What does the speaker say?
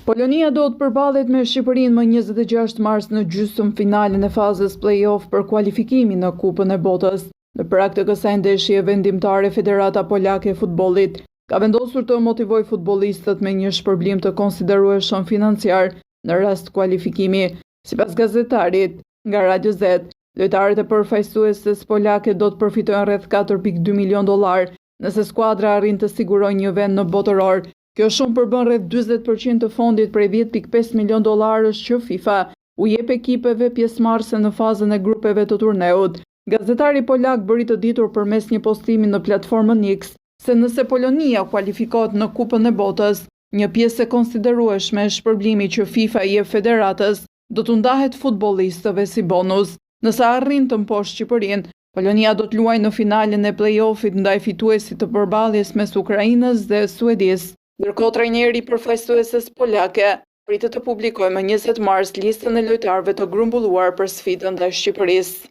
Polonia do të përballet me Shqipërinë më 26 mars në gjysmëfinalen e fazës play-off për kualifikimin në Kupën e Botës. Në prag të kësaj ndeshje vendimtare, Federata Polake e Futbollit ka vendosur të motivojë futbollistët me një shpërblim të konsiderueshëm financiar në rast kualifikimi. Sipas gazetarit nga Radio Z, lojtarët e përfaqësuesës polake do të përfitojnë rreth 4.2 milion dollar nëse skuadra arrin të sigurojë një vend në botëror. Kjo shumë përbën rreth 40% të fondit prej 10.5 milion dollarësh që FIFA u jep ekipeve pjesëmarrëse në fazën e grupeve të turneut. Gazetari polak bëri të ditur përmes një postimi në platformën X se nëse Polonia kualifikohet në Kupën e Botës, një pjesë e konsiderueshme e shpërblimi që FIFA i jep federatës do t'u ndahet futbollistëve si bonus. Nëse arrin të mposhtë Shqipërinë, Polonia do të luajë në finalen e play-offit ndaj fituesit të përballjes mes Ukrainës dhe Suedisë. Ndërkohë, trajneri i përfaqësuesës polake pritet të publikojë më 20 mars listën e lojtarëve të grumbulluar për sfidën ndaj Shqipërisë.